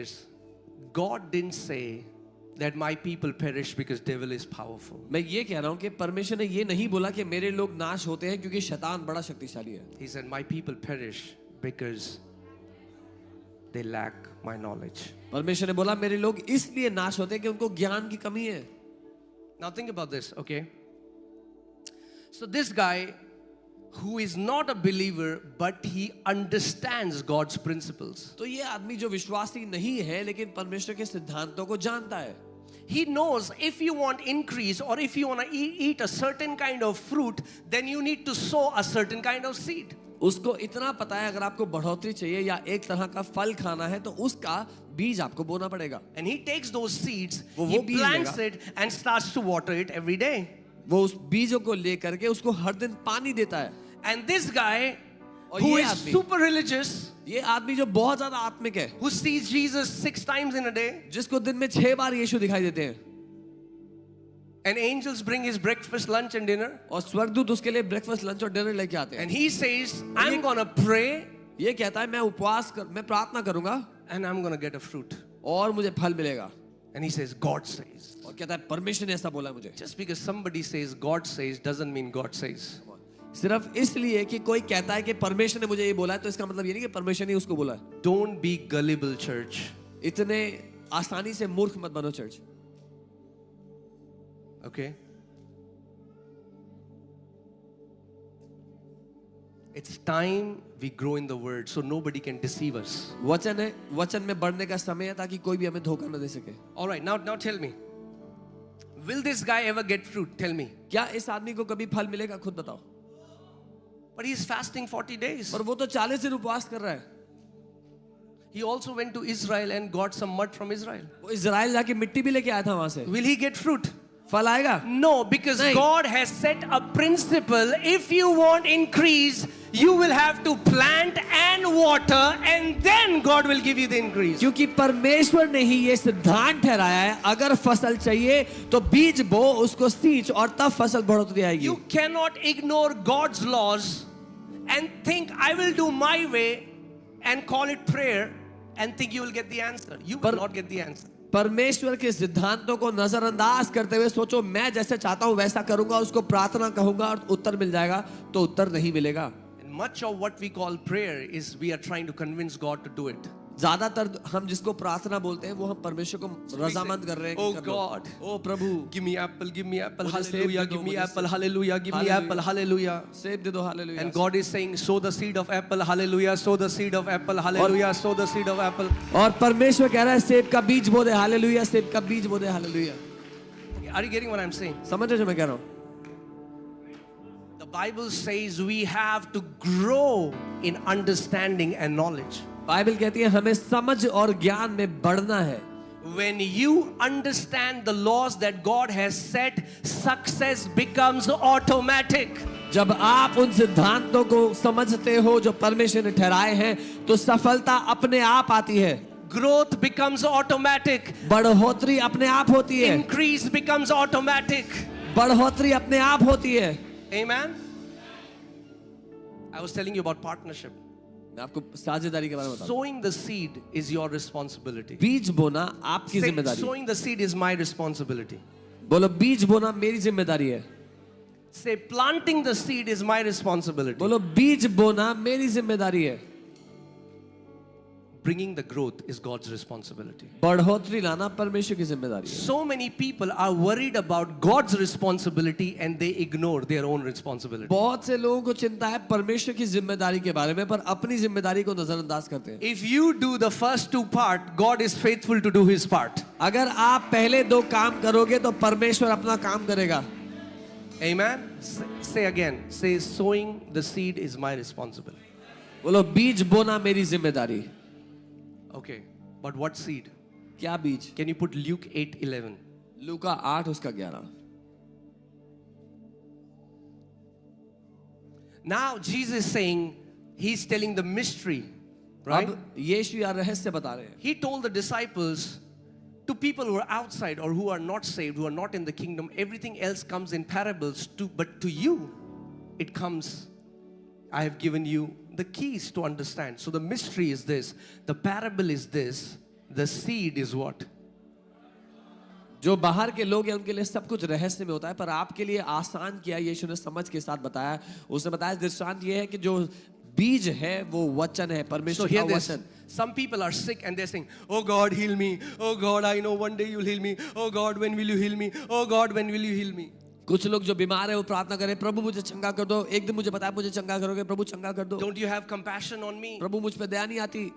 is, God didn't say that my people perish because devil is powerful. मैं ये कह रहा हूँ कि परमेश्वर ने ये नहीं बोला कि मेरे लोग नाश होते हैं क्योंकि शैतान बड़ा शक्तिशाली है. He said my people perish because they lack my knowledge. परमेश्वर ने बोला मेरे लोग इसलिए नाश होते हैं कि उनको ज्ञान की कमी है. Now think about this, okay? So this guy who is not a believer but he understands God's principles. तो ये आदमी जो विश्वासी नहीं है लेकिन परमेश्वर के सिद्धांतों को जानता है. He knows if you want increase or if you want to eat a certain kind of fruit, then you need to sow a certain kind of seed. उसको इतना पता है अगर आपको बढ़ोतरी चाहिए या एक तरह का फल खाना है तो उसका बीज आपको बोना पड़ेगा. And he takes those seeds, वो he बीज plants लेगा. it and starts to water it every day. वो उस बीजों को लेकर के उसको हर दिन पानी देता है. And this guy और who ये is आदमी- super religious, ये आदमी जो बहुत ज्यादा आत्मिक है, who sees Jesus 6 times in a day, जिसको दिन में 6 बार यीशु दिखाई देते हैं and angels bring his breakfast, lunch and dinner, और स्वर्गदूत उसके लिए ब्रेकफास्ट लंच और डिनर लेके आते हैं. and he says, I'm gonna pray ये कहता है मैं प्रार्थना करूंगा and I'm gonna get a fruit. और मुझे फल मिलेगा. And he says, God says. और कहता है परमेश्वर ने ऐसा बोला है मुझे. Just because somebody says God says doesn't mean God says. सिर्फ इसलिए कि कोई कहता है कि परमेश्वर ने मुझे ये बोला है तो इसका मतलब ये नहीं कि परमेश्वर ने उसको बोला है. Don't be gullible, church. इतने आसानी से मूर्ख मत बनो church. Okay? It's time we grow in the word so nobody can deceive us. वचन है, वचन में बढ़ने का समय है ताकि कोई भी हमें धोखा न दे सके. All right, now tell me. Will this guy ever get fruit? Tell me. क्या इस आदमी को कभी फल मिलेगा? खुद बताओ. But he's fasting 40 days. और वो तो 40 दिन उपवास कर रहा है. He also went to Israel and got some mud from Israel. वो इजराइल जाके मिट्टी भी लेके आया था वहां से. Will he get fruit? फल आएगा? No, because नहीं. God has set a principle. If you want increase, you will have to plant and water, and then God will give you the increase. क्योंकि परमेश्वर ने ही ये सिद्धांत ठहराया है अगर फसल चाहिए तो बीज बो, उसको सींच और तब फसल बढ़ोतरी आएगी. You cannot ignore God's laws and think I will do my way and call it prayer and think you will get the answer. You will not get the answer. परमेश्वर के सिद्धांतों को नजरअंदाज करते हुए सोचो मैं जैसे चाहता हूं वैसा करूंगा, उसको प्रार्थना कहूंगा और उत्तर मिल जाएगा, तो उत्तर नहीं मिलेगा. And much of what we call prayer is we are trying to convince God to do it. ज्यादातर हम जिसको प्रार्थना बोलते हैं वो हम परमेश्वर को रजामंद कर रहे हैं. Oh God, ओ प्रभु, give me apple, मुझे hallelujah, सेब दे give दो, me मुझे apple, सेब- hallelujah, give me Hallelujah. apple, hallelujah. सेब दे दो, hallelujah. And God is saying, sow the seed of apple, hallelujah, sow the seed of apple, hallelujah, sow the seed of apple. और परमेश्वर कह रहा है सेब का बीज बो दे, हालेलुया, सेब का बीज बो दे, hallelujah. Are you getting what I'm saying? समझ रहे जो मैं कह रहा हूँ? The Bible says we have to grow in understanding and knowledge. Bible कहती है हमें समझ और ज्ञान में बढ़ना है. When you understand the laws that God has set, success becomes automatic. जब आप उन सिद्धांतों को समझते हो जो परमेश्वर ने ठहराए हैं तो सफलता अपने आप आती है. Growth becomes automatic. बढ़ोतरी अपने आप होती है. Increase becomes automatic. बढ़ोतरी अपने आप होती है. Amen. I was telling you about partnership. मैं आपको साझेदारी के बारे में बताऊं. Sowing the seed is your responsibility. बीज बोना आपकी Say, जिम्मेदारी है. sowing the seed is my responsibility. बोलो बीज बोना मेरी जिम्मेदारी है. Say, planting the seed is my responsibility. बोलो बीज बोना मेरी जिम्मेदारी है. Bringing the growth is God's responsibility. बढ़ोतरी लाना परमेश्वर की जिम्मेदारी है. So many people are worried about God's responsibility and they ignore their own responsibility. बहुत से लोगों को चिंता है परमेश्वर की जिम्मेदारी के बारे में पर अपनी जिम्मेदारी को नजरअंदाज करते हैं. If you do the first two part, God is faithful to do his part. अगर आप पहले दो काम करोगे तो परमेश्वर अपना काम करेगा. Amen. Say again. Say, sowing the seed is my responsibility. बोलो बीज बोना मेरी जिम्मेदारी. Okay. But what seed? क्या बीज? Can you put Luke 8:11? लूका 8 उसका 11. Now Jesus is saying, he's telling the mystery, right? अब यीशु यह रहस्य बता रहे हैं. He told the disciples, to people who are outside or who are not saved, who are not in the kingdom, everything else comes in parables. But to you, it comes, I have given you the keys to understand. So the mystery is this, the parable is this, The seed is what? जो बाहर के लोग हैं उनके लिए सब कुछ रहस्य में होता है, पर आपके लिए आसान किया यीशु ने समझ के साथ बताया। उसने बताया दृष्टांत ये है कि जो बीज है वो वचन है, So परमेश्वर here का this, वचन। some people are sick and they're saying, "Oh God, heal me. Oh God, I know one day you'll heal me. Oh God, when will you heal me? Oh God, when will you heal me?" कुछ लोग जो बीमार है वो प्रार्थना करें, प्रभु मुझे चंगा कर दो। एक दिन मुझे बताया मुझे चंगा करोगे, प्रभु चंगा कर दो। Don't you have compassion on me? प्रभु मुझ पे दया नहीं आती।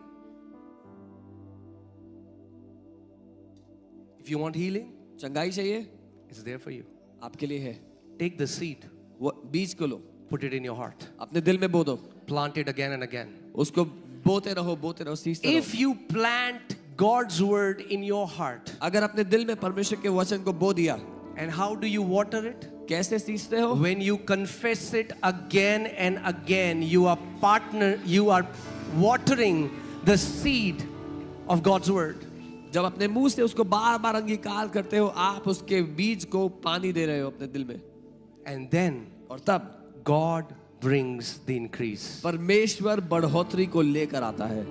If you want healing, चंगाई चाहिए, it's there for you. आपके लिए है। Take the seed, वो बीज को लो, put it in your heart, अपने दिल में बो दो, plant it again and again. उसको बोते रहो, सींचते रहो। If you plant God's word in your heart, अगर अपने दिल में परमेश्वर के वचन को बो दिया, and how do you water it? कैसे सींचते हो? When you confess it again and again, you are watering the seed of God's word. जब अपने मुंह से उसको बार बार अंगीकार करते हो, आप उसके बीज को पानी दे रहे हो अपने दिल में। And then और तब God brings the increase. परमेश्वर बढ़ोतरी को लेकर आता है।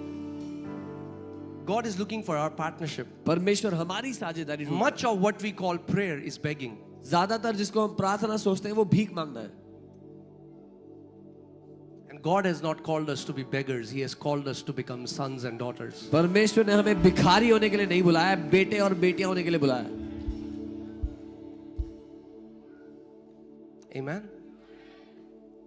God is looking for our partnership. परमेश्वर हमारी साझेदारी ढूंढता है। Much of what we call prayer is begging. ज्यादातर जिसको हम प्रार्थना सोचते हैं वो भीख मांगना है। And God has not called us to be beggars. He has called us to become sons and daughters. परमेश्वर ने हमें भिखारी होने के लिए नहीं बुलाया, बेटे और बेटियां होने के लिए बुलाया। Amen.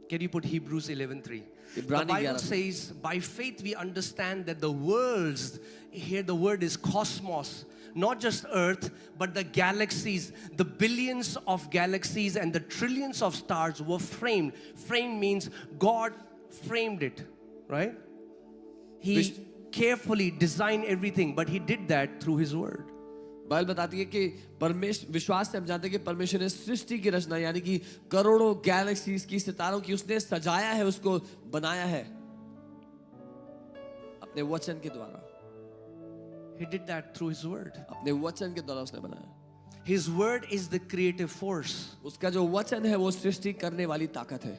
Can you put Hebrews 11:3? The इब्रानी Bible 11 says, by faith we understand that the worlds, here the word is cosmos, not just earth, but the galaxies, the billions of galaxies and the trillions of stars were framed. Framed means God framed it, right? He carefully designed everything, but He did that through His word. Bible बताती है कि परमेश्वर, विश्वास से हम जानते हैं कि परमेश्वर ने सृष्टि की रचना यानी कि करोड़ों गैलेक्सीज की, सितारों की उसने सजाया है, उसको बनाया है अपने वचन के द्वारा। He did that through His word. अपने वचन के द्वारा उसने बनाया। His word is the creative force. उसका जो वचन है वो सृष्टि करने वाली ताकत है।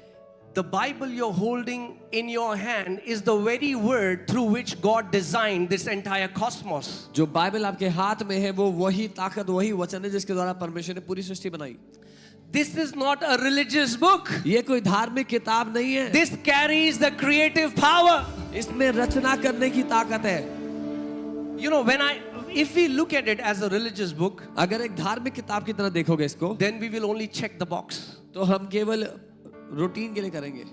The Bible you're holding in your hand is the very word through which God designed this entire cosmos. जो बाइबल आपके हाथ में है वो वही ताकत, वही वचन है जिसके द्वारा परमेश्वर ने पूरी सृष्टि बनाई। This is not a religious book. ये कोई धार्मिक किताब नहीं है। This carries the creative power. इसमें रचना करने की ताकत है। You know, if we look at it as a religious book, अगर एक धार्मिक किताब की तरह देखोगे इसको, then we will only check the box. तो हम केवल रूटीन के लिए करेंगे।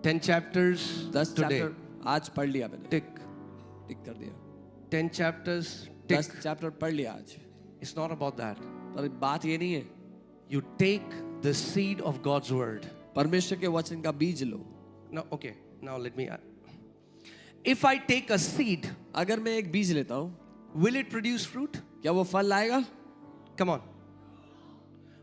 10 chapters 10 today. चैप्टर आज पढ़ लिया मैंने, Tick. टिक कर दिया। 10 chapters. 10 Tick. चैप्टर पढ़ लिया आज। It's not about that. पर बात ये नहीं है। You take the seed of God's word. परमेश्वर के वचन का बीज लो। Now, okay. Now let me add. If I take a seed, अगर मैं एक बीज लेता हूँ, will it produce fruit? क्या वो फल लाएगा? Come on.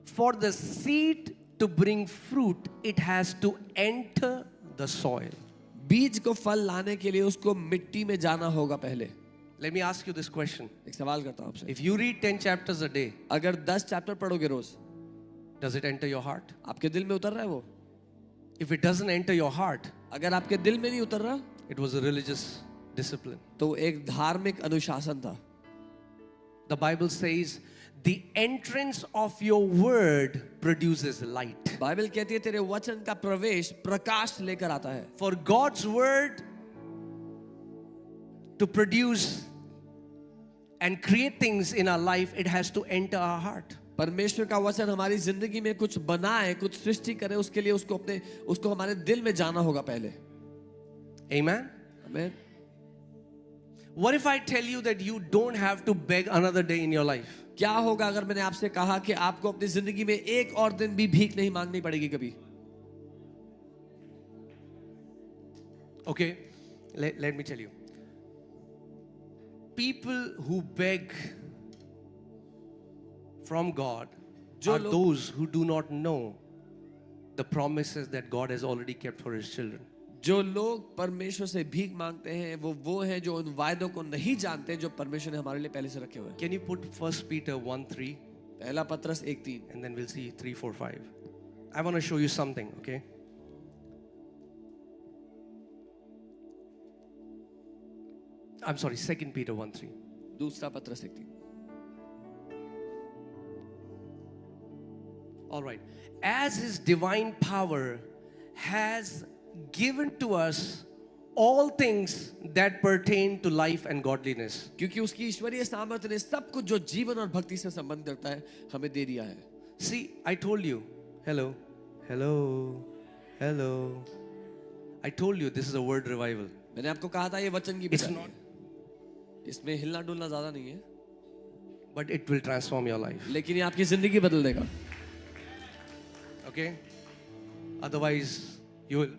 For the seed to bring fruit, it has to enter the soil. बीज को फल लाने के लिए उसको मिट्टी में जाना होगा पहले। Let me ask you this question. एक सवाल करता हूँ आपसे, If you read 10 chapters a day, अगर 10 चैप्टर पढ़ोगे रोज, does it enter your heart? आपके दिल में उतर रहा है वो? If it doesn't enter your heart, अगर आपके दिल में नहीं उतर रहा, it was a religious discipline. तो एक धार्मिक अनुशासन था। The Bible says, the entrance of your word produces light. Bible कहती है तेरे वचन का प्रवेश प्रकाश लेकर आता है। For God's word to produce and create things in our life, it has to enter our heart. परमेश्वर का वचन हमारी जिंदगी में कुछ बनाए, कुछ सृष्टि करे, उसके लिए उसको हमारे दिल में जाना होगा पहले। Amen. आमीन। What if I tell you that you don't have to beg another day in your life? क्या होगा अगर मैंने आपसे कहा कि आपको अपनी जिंदगी में एक और दिन भी भीख नहीं मांगनी पड़ेगी कभी? Okay, let me tell you. People who beg from God are those who do not know the promises that God has already kept for His children. जो लोग परमेश्वर से भीख मांगते हैं वो हैं जो उन वायदों को नहीं जानते जो परमेश्वर ने हमारे लिए पहले से रखे हुए हैं। Can you put 1 Peter 1:3? पहला पत्रस 1:3, and then we'll see 3, 4, 5. I want to show you something, okay? I'm sorry, 2 Peter 1:3. दूसरा पत्रस 1:3। All right. As his divine power has given to us all things that pertain to life and godliness. क्योंकि उसकी ईश्वरीय सामर्थ्य ने सब कुछ जो जीवन और भक्ति से संबंध करता है हमें दे दिया है। See, I told you. Hello. Hello. Hello. I told you this is a word revival. मैंने आपको कहा था ये वचन की It's बिदाई not, है। इसमें हिलना डुलना ज्यादा नहीं है, but it will transform your life. लेकिन ये आपकी जिंदगी बदल देगा। Okay? Otherwise, you will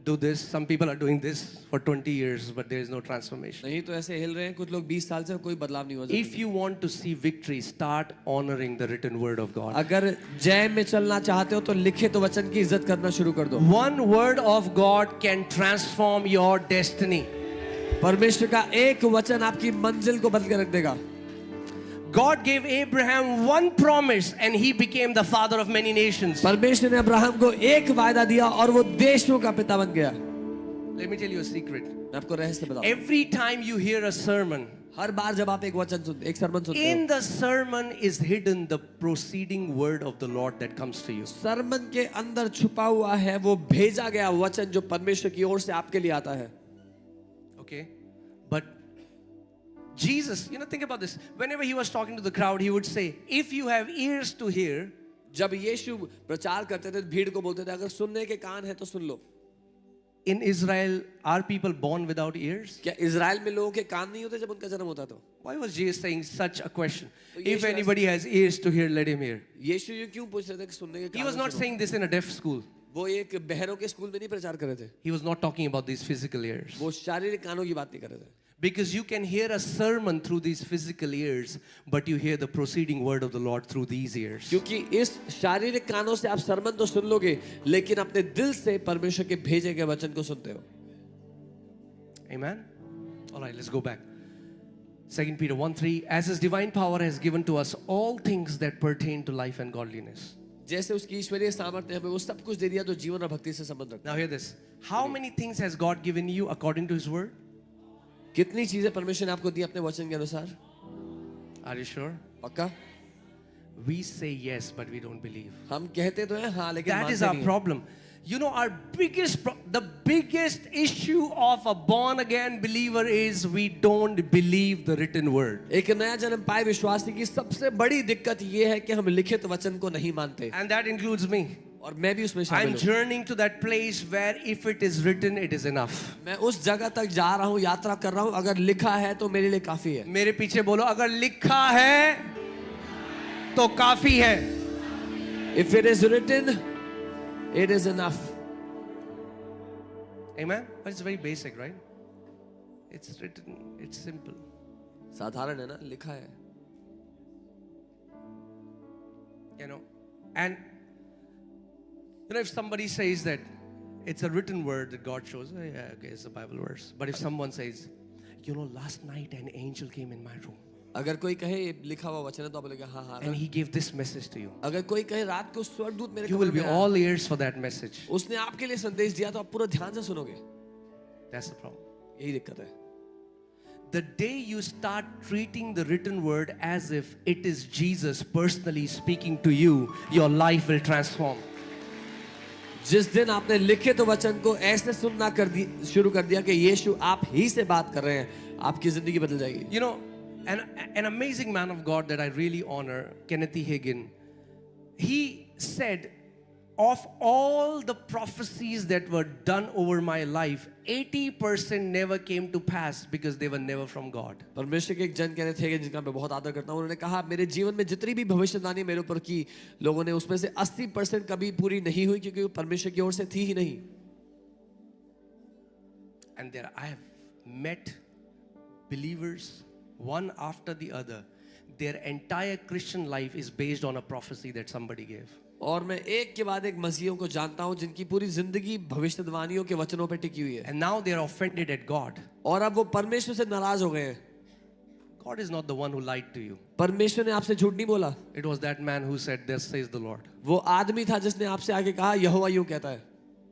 do this. Some people are doing this for 20 years, but there is no transformation. नहीं तो ऐसे हिल रहे हैं कुछ लोग 20 साल से, कोई बदलाव नहीं हुआ If जिंदगी। you want to see victory, start honoring the written word of God. अगर जय में चलना चाहते हो तो लिखे तो वचन की इज्जत करना शुरू कर दो। One word of God can transform your destiny. परमेश्वर का एक वचन आपकी मंजिल को बदल के रख देगा। God gave Abraham one promise and he became the father of many nations. परमेश्वर ने अब्राहम को एक वायदा दिया और वो देशों का पिता बन गया। Let me tell you a secret. मैं आपको रहस्य बताऊं। Every time you hear a sermon, हर बार जब आप एक वचन सुनते, एक सरमन सुनते हो, in the sermon is hidden the proceeding word of the Lord that comes to you. Sarman के अंदर छुपा हुआ है वो भेजा गया वचन जो परमेश्वर की ओर से आपके लिए आता है। Okay? But Jesus, think about this. Whenever he was talking to the crowd, he would say, if you have ears to hear, जब यीशु प्रचार करते थे भीड़ को बोलते थे अगर सुनने के कान है तो सुन लो। in Israel, are people born without ears? क्या इजराइल में लोगों के कान नहीं होते जब उनका जन्म होता तो? Why was Jesus saying such a question? तो If Yeshu anybody has ears to hear, let him hear. यीशु ये क्यों पूछ रहे थे कि सुनने के He कान was है, not सुनो? saying this in a deaf school. वो एक बहरों के स्कूल में नहीं प्रचार कर रहे थे। He was not talking about these physical ears. वो शारीरिक कानों की बात नहीं कर रहे थे। Because you can hear a sermon through these physical ears, but you hear the proceeding word of the Lord through these ears. क्योंकि इस शारीरिक कानों से आप सरमन तो सुन लोगे लेकिन अपने दिल से परमेश्वर के भेजे गए वचन को सुनते हो। Amen? All right, let's go back. 2 Peter 1:3, as his divine power has given to us all things that pertain to life and godliness. जैसे उसकी ईश्वरीय सामर्थ्य हमें वो सब कुछ दे दिया तो जीवन और भक्ति से संबंध रखता Now hear this. How many things has God given you according to his word? है। कितनी चीजें परमेश्वर ने आपको दी अपने वचन के अनुसार? Are you sure? पक्का? We say yes, but we don't believe. हम कहते तो हैं हाँ लेकिन That is मानते our नहीं हैं। problem. Our the biggest issue of a born again believer is we don't believe the written word. एक नया जन्म पाए विश्वासी की सबसे बड़ी दिक्कत ये है कि हम लिखित वचन को नहीं मानते And that includes me. और मैं भी उसमें I'm शामिल हूँ। journeying to that place where if it is written, it is enough. मैं उस जगह तक जा रहा हूँ, यात्रा कर रहा हूँ, अगर लिखा है तो मेरे लिए काफी है। मेरे पीछे बोलो, अगर लिखा है तो काफी है. If it is written, it is enough. Amen? But it's very basic, right? It's written, it's simple. साधारण है ना, लिखा है। And if somebody says that it's a written word that God shows, oh, yeah, okay, it's a Bible verse. But if someone says, last night an angel came in my room अगर कोई कहे लिखा हुआ वचन है तो आप बोलेंगे हाँ हाँ। and he gave this message to you, अगर कोई कहे रात को स्वर्गदूत मेरे you will कमरे be में आया, all ears for that message. उसने आपके लिए संदेश दिया तो आप पूरा ध्यान से सुनोगे। That's the problem. यही दिक्कत है। The day you start treating the written word as if it is Jesus personally speaking to you, your life will transform. जिस दिन आपने लिखित वचन को ऐसे सुनना शुरू कर दिया कि यीशु आप ही से बात कर रहे हैं, आपकी जिंदगी बदल जाएगी। An amazing man of God that I really honor, Kenneth E. Hagin, he said, of all the prophecies that were done over my life, 80% never came to pass because they were never from God. परमेश्वर के एक जन कहने थे जिनका मैं बहुत आदर करता हूँ, उन्होंने कहा मेरे जीवन में जितनी भी भविष्यवाणी मेरे ऊपर की लोगों ने उसमें से 80% कभी पूरी नहीं हुई क्योंकि वो परमेश्वर की ओर से थी ही नहीं। And there I have met believers one after the other. Their entire Christian life is based on a prophecy that somebody gave. और मैं एक के बाद एक मसीहियों को जानता हूं जिनकी पूरी जिंदगी भविष्यवाणियों के वचनों पे टिकी हुई है। And now they are offended at God. और अब वो परमेश्वर से नाराज हो गए हैं। God is not the one who lied to you. परमेश्वर ने आपसे झूठ नहीं बोला। It was that man who said, "Thus says the Lord." वो आदमी था जिसने आपसे आके कहा यहोवा यूं कहता है।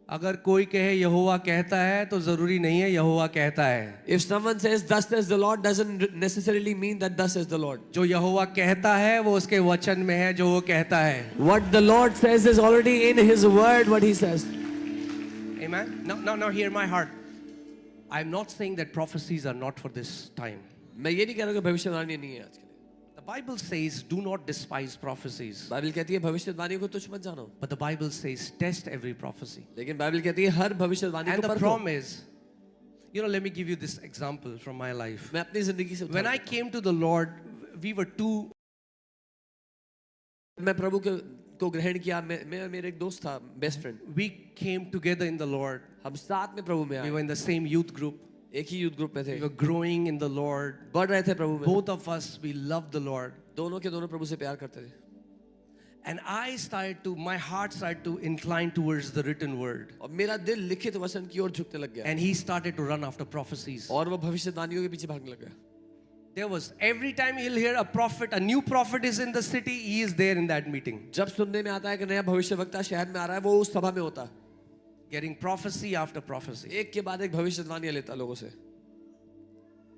अगर कोई कहे यहोवा कहता है तो जरूरी नहीं है यहोवा कहता है. If someone says thus says the Lord, doesn't necessarily mean that thus says the Lord. जो यहोवा कहता है वो उसके वचन में है जो वो कहता है. What the Lord says is already in His word. What He says. Amen. Now hear my heart. I'm not saying that prophecies are not for this time. मैं ये नहीं कह रहा कि भविष्यवाणी नहीं है आज के लिए. The Bible says do not despise prophecies. Bible कहती है भविष्यवाणी को तुच्छ मत जानो. But the Bible says test every prophecy. लेकिन बाइबल कहती है हर भविष्यवाणी And को the परखो. problem is, let me give you this example from my life. मैं अपनी जिंदगी से When I came to the Lord, we were two. मैं प्रभु को ग्रहण किया. मैं मेरे एक दोस्त था, best friend. We came together in the Lord. हम साथ में प्रभु में We आए. were in the same youth group. एक ही यूथ ग्रुप में थे. We were growing in the Lord. बढ़ रहे थे प्रभु में. Both of us, we loved the Lord. दोनों के दोनों प्रभु से प्यार करते थे. And my heart started to incline towards the written word. और मेरा दिल लिखित वचन की ओर झुकने लग गया. And he started to run after prophecies. और वो भविष्यवाणियों के पीछे भागने लग गया. There was, every time he'll hear a new prophet is in the city, he is there in that meeting. जब सुनने में आता है कि नया भविष्यवक्ता शहर में आ रहा है, वो उस सभा में होता है. Getting prophecy after prophecy. एक के बाद एक भविष्यवाणी लेता लोगों से.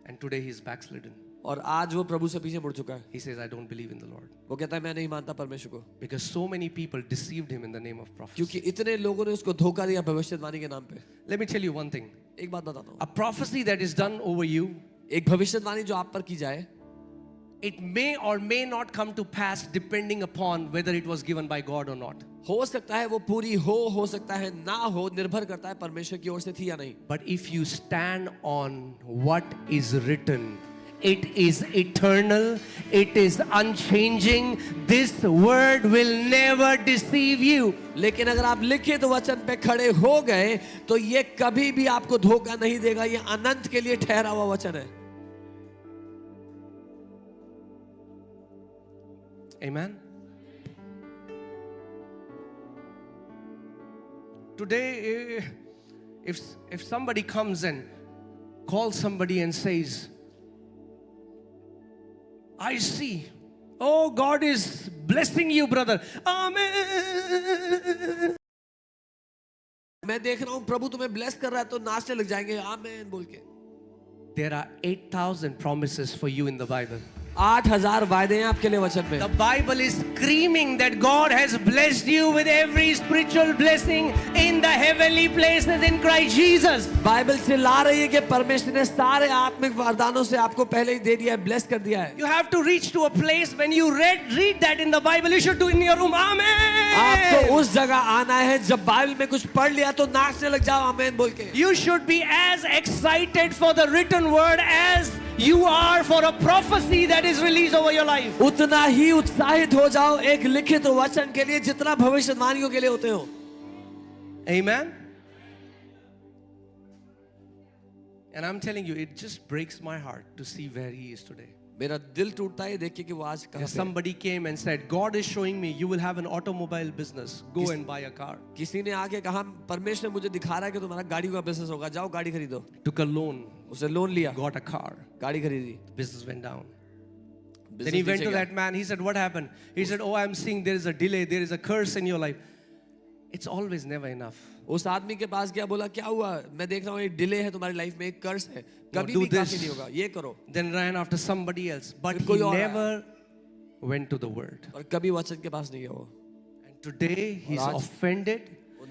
And today he's backslidden. और आज वो प्रभु से पीछे मुड़ चुका है. He says, I don't believe in the Lord. वो कहता है मैं नहीं मानता परमेश्वर को. Because so many people deceived him in the name of prophecy. क्योंकि इतने लोगों ने उसको धोखा दिया भविष्यवाणी के नाम पे. Let me tell you one thing. एक बात बताता हूँ. A prophecy that is done over you, एक भविष्यवाणी जो आप पर की जाए, it may or may not come to pass depending upon whether it was given by God or not. हो सकता है वो पूरी हो सकता है ना हो, निर्भर करता है परमेश्वर की ओर से थी या नहीं. But if you stand on what is written, it is eternal, it is unchanging, this word will never deceive you. लेकिन अगर आप लिखित वचन पे खड़े हो गए तो ये कभी भी आपको धोखा नहीं देगा. ये अनंत के लिए ठहरा हुआ वचन है. Amen. Today, if somebody comes and calls somebody and says, I see, oh, God is blessing you, brother. Amen. मैं देख रहा हूँ प्रभु तुम्हें ब्लेस कर रहा है, तो नाचने लग जाएंगे आमीन बोल के. There are 8,000 promises for you in the Bible. 8,000 वायदे हैं आपके लिए वचन में. The Bible is screaming that God has blessed you with every spiritual blessing in the heavenly places in Christ Jesus. Bible से ला रही है कि परमेश्वर ने सारे आत्मिक वरदानों से आपको पहले ही दे दिया है, ब्लेस कर दिया है. You have to reach to a place when you read that in the Bible, you should do in your room. Amen. आपको उस जगह आना है जब बाइबल में कुछ पढ़ लिया तो नाचने लग जाओ आमीन बोल के. You should be as excited for the written word as you are for a prophecy that is released over your life. उतना ही उत्साहित हो जाओ एक लिखित वचन के लिए जितना भविष्यवाणियों के लिए होते हो. Amen. And I'm telling you, it just breaks my heart to see where he is today. मेरा दिल टूटता है देख के कि वो आज कहाँ पे. Somebody came and said, God is showing me you will have an automobile business. Go and buy a car. किसी ने आके कहा परमेश्वर मुझे दिखा रहा है कि तुम्हारा गाड़ी का बिजनेस होगा, जाओ गाड़ी खरीदो. Took a loan, उसे लोन लिया, got a car. गाड़ी खरीदी. Business went down. Then he went to that man. He said, what happened? He said, oh, I'm seeing there is a delay. There is a curse in your life. It's always never enough. उस आदमी के पास गया, बोला क्या हुआ? मैं देख रहा हूँ एक डिले है तुम्हारी लाइफ में, एक कर्ज है, कभी भी काफी नहीं होगा, ये करो. Then ran after somebody else. But he never went to the word. और कभी वचन के पास नहीं गया वो. And today he's offended.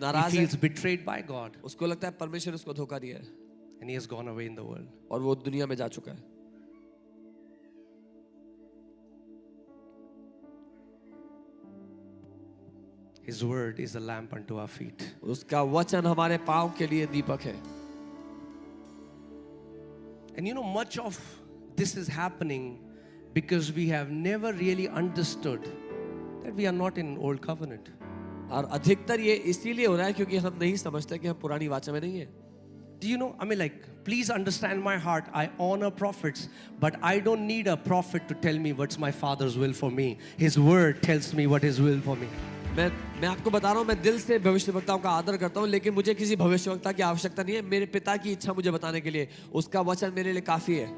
He feels betrayed by God. उसको लगता है परमेश्वर ने उसको धोखा दिया है. And he has gone away in the world. और वो दुनिया में जा चुका है. His word is a lamp unto our feet. उसका वचन हमारे पाँव के लिए दीपक है. And much of this is happening because we have never really understood that we are not in old covenant. और अधिकतर ये इसीलिए हो रहा है क्योंकि हम नहीं समझते कि हम पुरानी वाचा में नहीं है. Do you know, please understand my heart. I honor prophets, but I don't need a prophet to tell me what's my Father's will for me. His word tells me what His will for me. मैं आपको बता रहा हूँ, मैं दिल से भविष्यवक्ताओं का आदर करता हूँ, लेकिन मुझे किसी भविष्यवक्ता की आवश्यकता नहीं है. मेरे पिता की इच्छा मुझे बताने के लिए उसका वचन मेरे लिए काफी है.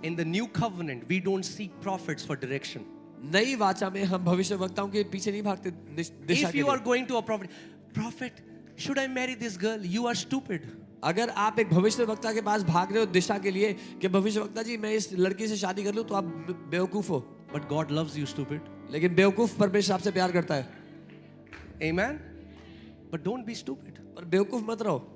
In the new covenant, we don't seek prophets for direction. नई वाचा में हम भविष्यवक्ताओं के पीछे नहीं भागते दिशा के लिए. If you are going to a prophet, should I marry this girl? You are stupid. अगर आप एक भविष्यवक्ता के पास भाग रहे हो दिशा के लिए कि भविष्यवक्ता जी मैं इस लड़की से शादी कर लूं, तो आप बेवकूफ हो। But God loves you, stupid. लेकिन बेवकूफ परमेश्वर आपसे प्यार करता है। Amen. But don't be stupid. पर बेवकूफ मत रहो।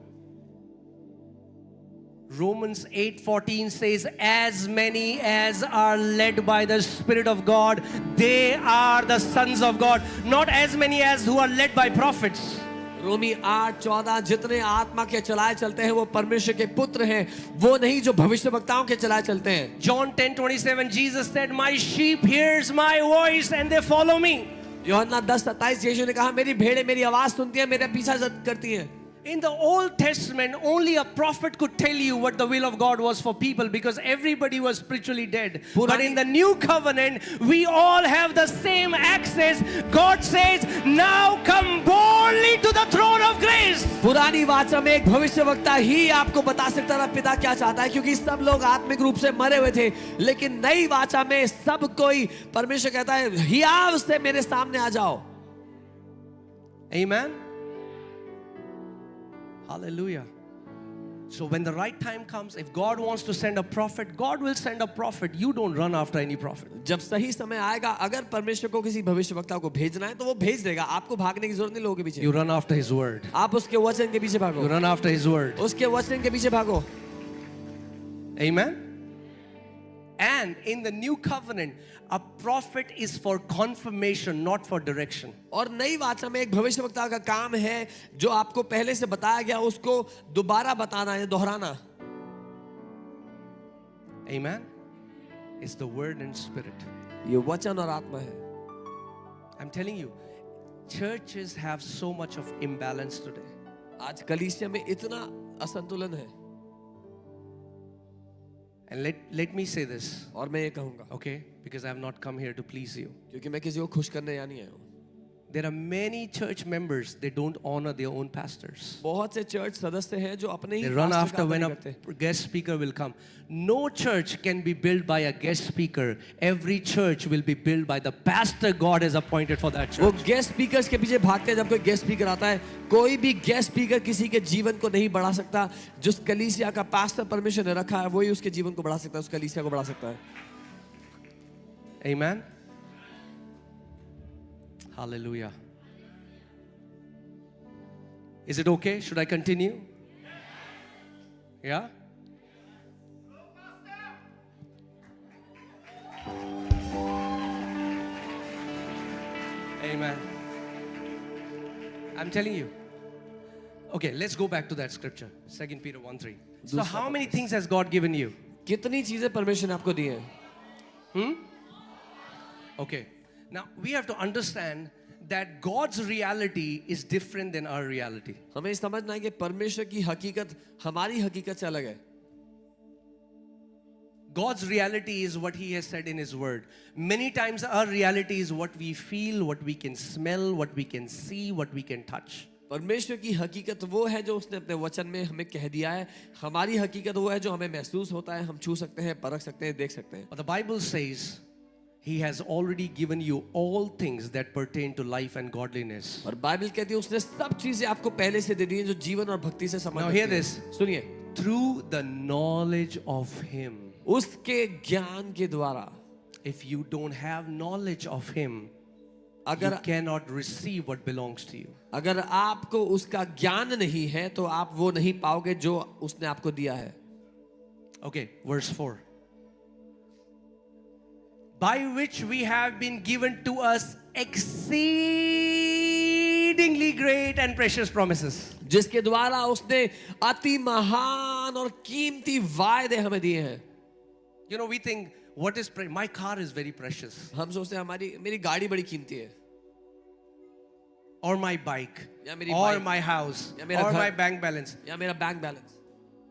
Romans 8:14 says, as many as are led by the Spirit of God, they are the sons of God. Not as many as who are led by prophets. रोमी 8:14 जितने आत्मा के चलाए चलते हैं वो परमेश्वर के पुत्र हैं, वो नहीं जो भविष्यवक्ताओं के चलाए चलते हैं। John 10:27, Jesus said, my sheep hears my voice and they follow me. यूहन्ना 10:27 यीशु ने कहा मेरी भेड़ें मेरी आवाज सुनती हैं, मेरा पीछा करती हैं। In the Old Testament, only a prophet could tell you what the will of God was for people because everybody was spiritually dead. But in the New Covenant, we all have the same access. God says, now come boldly to the throne of grace. पुरानी वाचा में एक भविष्यवक्ता ही आपको बता सकता था पिता क्या चाहता है, क्योंकि सब लोग आत्मिक रूप से मरे हुए थे। लेकिन नई वाचा में सब कोई, परमेश्वर कहता है हियाव से मेरे सामने आ जाओ। Amen. Hallelujah. So when the right time comes, if God wants to send a prophet, God will send a prophet. You don't run after any prophet. जब सही समय आएगा, अगर परमेश्वर को किसी भविष्यवक्ता को भेजना है तो वो भेज देगा। आपको भागने की जरूरत नहीं लोगों के पीछे। You run after His word. आप उसके वचन के पीछे भागो। You run after His word. उसके वचन के पीछे भागो। Amen. And in the new covenant, a prophet is for confirmation, not for direction. और नई वाचा में एक भविष्यवक्ता का काम है जो आपको पहले से बताया गया उसको दोबारा बताना है, दोहराना। Amen. It's the word and spirit. ये वचन और आत्मा है। I'm telling you, churches have so much of imbalance today. आज कलीसिया में इतना असंतुलन है। And let me say this, और मैं ये कहूंगा, okay? Because I have not come here to please you. क्योंकि मैं किसी को खुश करने यहाँ नहीं आया हूँ। There are many church members, they don't honor their own pastors. बहुत से चर्च सदस्य हैं जो अपने ही They run pastor after का when आदर a करते। guest speaker will come. No church can be built by a guest speaker. Every church will be built by the pastor God has appointed for that वो church. Guest speakers के पीछे भागते हैं। जब कोई guest speaker आता है, कोई भी गेस्ट स्पीकर किसी के जीवन को नहीं बढ़ा सकता। जिस कलीसिया का पास्टर परमेश्वर ने रखा है वही उसके जीवन को बढ़ा सकता है, उस कलीसिया को बढ़ा सकता है। Amen. Hallelujah. Is it okay? Should I continue? Yeah? Amen. I'm telling you. Okay, let's go back to that scripture. 2 Peter 1:3. So how many things has God given you? कितनी चीजें परमेश्वर ने आपको दी हैं? Okay. Now we have to understand that God's reality is different than our reality. हमें समझना है कि परमेश्वर की हकीकत हमारी हकीकत से अलग है। God's reality is what He has said in His Word. Many times our reality is what we feel, what we can smell, what we can see, what we can touch. परमेश्वर की हकीकत वो है जो उसने अपने वचन में हमें कह दिया है। हमारी हकीकत वो है जो हमें महसूस होता है, हम छू सकते हैं, परख सकते हैं, देख सकते हैं। But the Bible says He has already given you all things that pertain to life and godliness. और बाइबल कहती है उसने सब चीजें आपको पहले से दे दी हैं जो जीवन और भक्ति से Now संबंधित hear हैं। this. सुनिए, Through the knowledge of Him. उसके ज्ञान के द्वारा। If you don't have knowledge of Him, you अगर cannot receive what belongs to you. अगर आपको उसका ज्ञान नहीं है तो आप वो नहीं पाओगे जो उसने आपको दिया है। Okay, verse 4. By which we have been given to us exceedingly great and precious promises. जिसके द्वारा उसने अति महान और कीमती वायदे हमें दिए हैं। You know, we think, what is my car is very precious, हम सोचते हैं मेरी गाड़ी बड़ी कीमती है, or my bike, या मेरी or bike, my house, या मेरा or घर, my bank balance. या मेरा bank balance.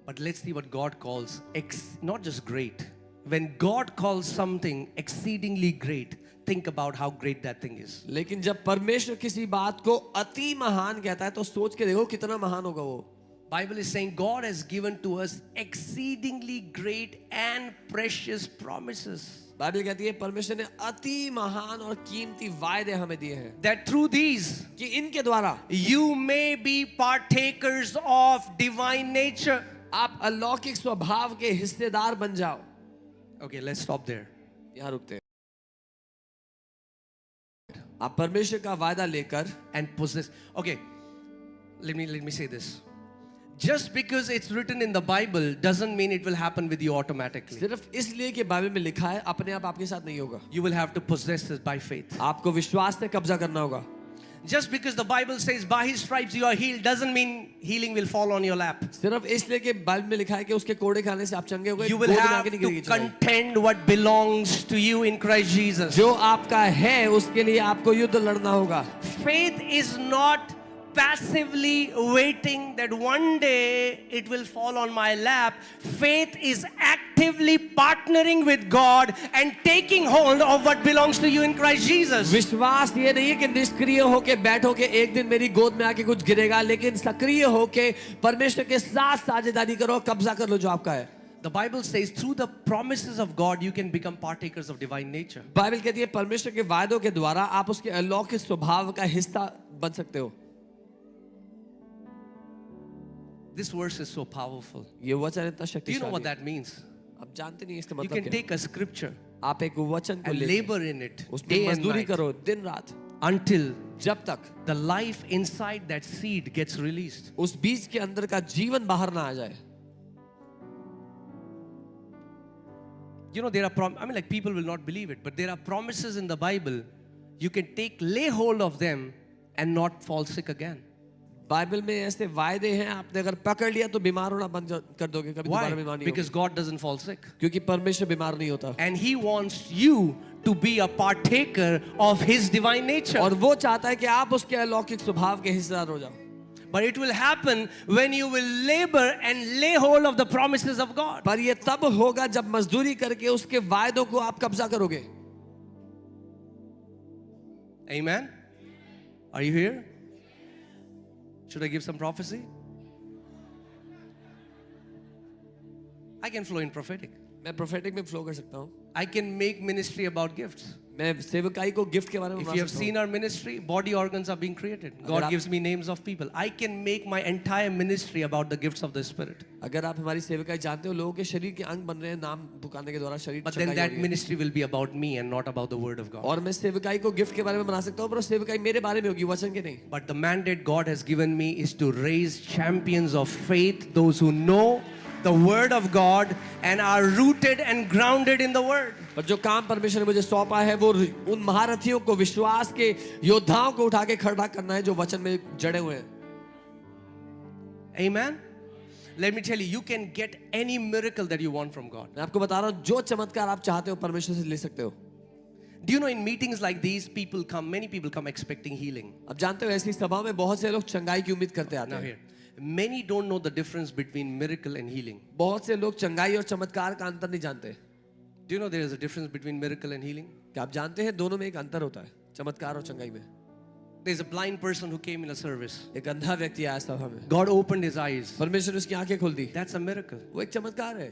But let's see what God calls not just great. When God calls something exceedingly great, think about how great that thing is. लेकिन जब परमेश्वर किसी बात को अति महान कहता है तो सोच के देखो कितना महान होगा वो। Bible is saying God has given to us exceedingly great and precious promises. Bible कहती है परमेश्वर ने अति महान और कीमती वायदे हमें दिए हैं That through these कि इनके द्वारा you may be partakers of divine nature. आप अलौकिक स्वभाव के हिस्सेदार बन जाओ. Okay, let's stop there. यहाँ रुकते हैं. आप परमेश्वर का वायदा लेकर And possess. Okay, let me say this. Just because it's written in the Bible doesn't mean it will happen with you automatically. सिर्फ इसलिए कि बाइबल में लिखा है अपने आप आपके साथ नहीं होगा. You will have to possess it by faith. आपको विश्वास से कब्जा करना होगा. Just because the Bible says by his stripes you are healed doesn't mean healing will fall on your lap. सिर्फ इसलिए कि बाइबल में लिखा है कि उसके कोड़े खाने से आप चंगे हो गए. You will have to contend what belongs to you in Christ Jesus. जो आपका है उसके लिए आपको युद्ध लड़ना होगा. Faith is not passively waiting that one day it will fall on my lap. Faith is actively partnering with God and taking hold of what belongs to you in Christ Jesus. विश्वास ये नहीं है कि निष्क्रिय होके बैठो के एक दिन मेरी गोद में आके कुछ गिरेगा, लेकिन सक्रिय होके परमेश्वर के साथ साझेदारी करो, कब्जा कर लो जो आपका है. The Bible says through the promises of God you can become partakers of divine nature. Bible कहती है परमेश्वर के वायदों के द्वारा आप उसके अलौकिक स्वभाव का हिस्सा बन सकते हो. This verse is so powerful. ये वचन इतना Do you know what शक्तिशाली है. that means? आप जानते नहीं इसका You मतलब can क्या है. take a scripture आप एक वचन को and लेके labor in it उसमें day and मजदूरी night करो दिन रात until जब तक the life inside that seed gets released. उस बीज के अंदर का जीवन बाहर ना आ जाए. You know, there are I mean, like, people will not believe it, but there are promises in the Bible. You can lay hold of them and not fall sick again. Bible में ऐसे वायदे हैं, आपने अगर पकड़ लिया तो बीमार होना बंद कर दोगे, कभी दोबारा बीमार Why? नहीं Because होगे. God doesn't fall sick. क्योंकि परमेश्वर बीमार नहीं होता. And He wants you to be a partaker of His divine nature. और वो चाहता है कि आप उसके अलौकिक स्वभाव के हिस्सेदार हो जाओ. But it will happen when you will labor and lay hold of the promises of God. पर ये तब होगा जब मजदूरी करके उसके वायदों को आप कब्जा करोगे. Amen? Are you here? Should I give some prophecy? I can flow in prophetic. मैं प्रोफेटिक में फ्लो कर सकता हूँ. I can make ministry about gifts. मैं सेवकाई को गिफ्ट के बारे में If बता you have सकता seen our ministry, body organs are being created. God gives me names of people. I can make my entire ministry about the gifts of the Spirit. हूँ. अगर आप हमारी सेवकाई जानते हो, लोगों के शरीर के अंग बन रहे हैं नाम पुकारने के द्वारा शरीर But then चकाई that हो रही है. ministry will be about me and not about the Word of God. और मैं सेवकाई को गिफ्ट के बारे में बना सकता हूँ, पर वो सेवकाई मेरे बारे में होगी, वचन के नहीं. But the mandate God has given me is to raise champions of faith, those who know the Word of God and are rooted and grounded in the Word. पर जो काम परमेश्वर ने मुझे सौंपा है वो उन महारथियों को, विश्वास के योद्धाओं को उठा के खड़ा करना है जो वचन में जड़े हुए हैं. Amen? Let me tell you, you can get any miracle that you want from God. मैं आपको बता रहा हूँ, जो चमत्कार आप चाहते हो परमेश्वर से ले सकते हो. Do you know in meetings like these, many people come expecting healing. अब जानते हो ऐसी सभा में बहुत से लोग चंगाई की उम्मीद करते आते Now हैं. here, many don't know the difference between miracle and healing. बहुत से लोग चंगाई और चमत्कार का अंतर नहीं जानते. Do you know there is a difference between miracle and healing? क्या आप जानते हैं दोनों में एक अंतर होता है, चमत्कार और चंगाई में. There's a blind person who came in a service. एक अंधा व्यक्ति आया सभा में, God opened his eyes. परमेश्वर ने उसकी आंखें खोल दी. That's a miracle. वो एक चमत्कार है.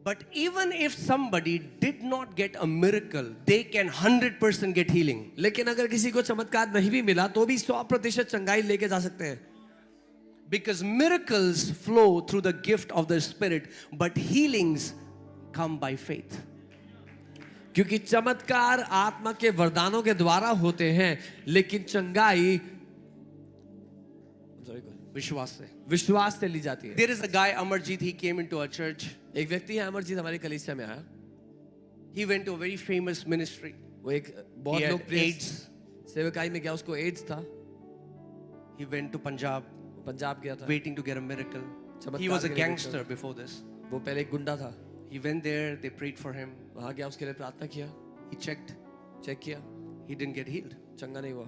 But even if somebody did not get a miracle, they can 100% get healing. लेकिन अगर किसी को चमत्कार नहीं भी मिला तो भी 100% चंगाई लेके जा सकते हैं. Because miracles flow through the gift of the Spirit, but healings come by faith. क्योंकि चमत्कार आत्मा के वरदानों के द्वारा होते हैं, लेकिन चंगाई विश्वास से. विश्वास से ली जाती है. There is a guy, Amarjit, he came into our church. एक व्यक्ति है अमरजीत, हमारी कलीसिया में आया. He went to a very famous ministry. वो एक बहुत He had लोकप्रिय AIDS. सेवकाई में गया, उसको एड्स था. He went to Punjab, Punjab गया था. waiting to get a miracle. चमत्कार He was a के लिए gangster before this. वो पहले एक गुंडा था. He went there, they prayed for him. वहां गया, उसके लिए प्रार्थना किया, He checked, चेक किया, he didn't get healed. चंगा नहीं हुआ.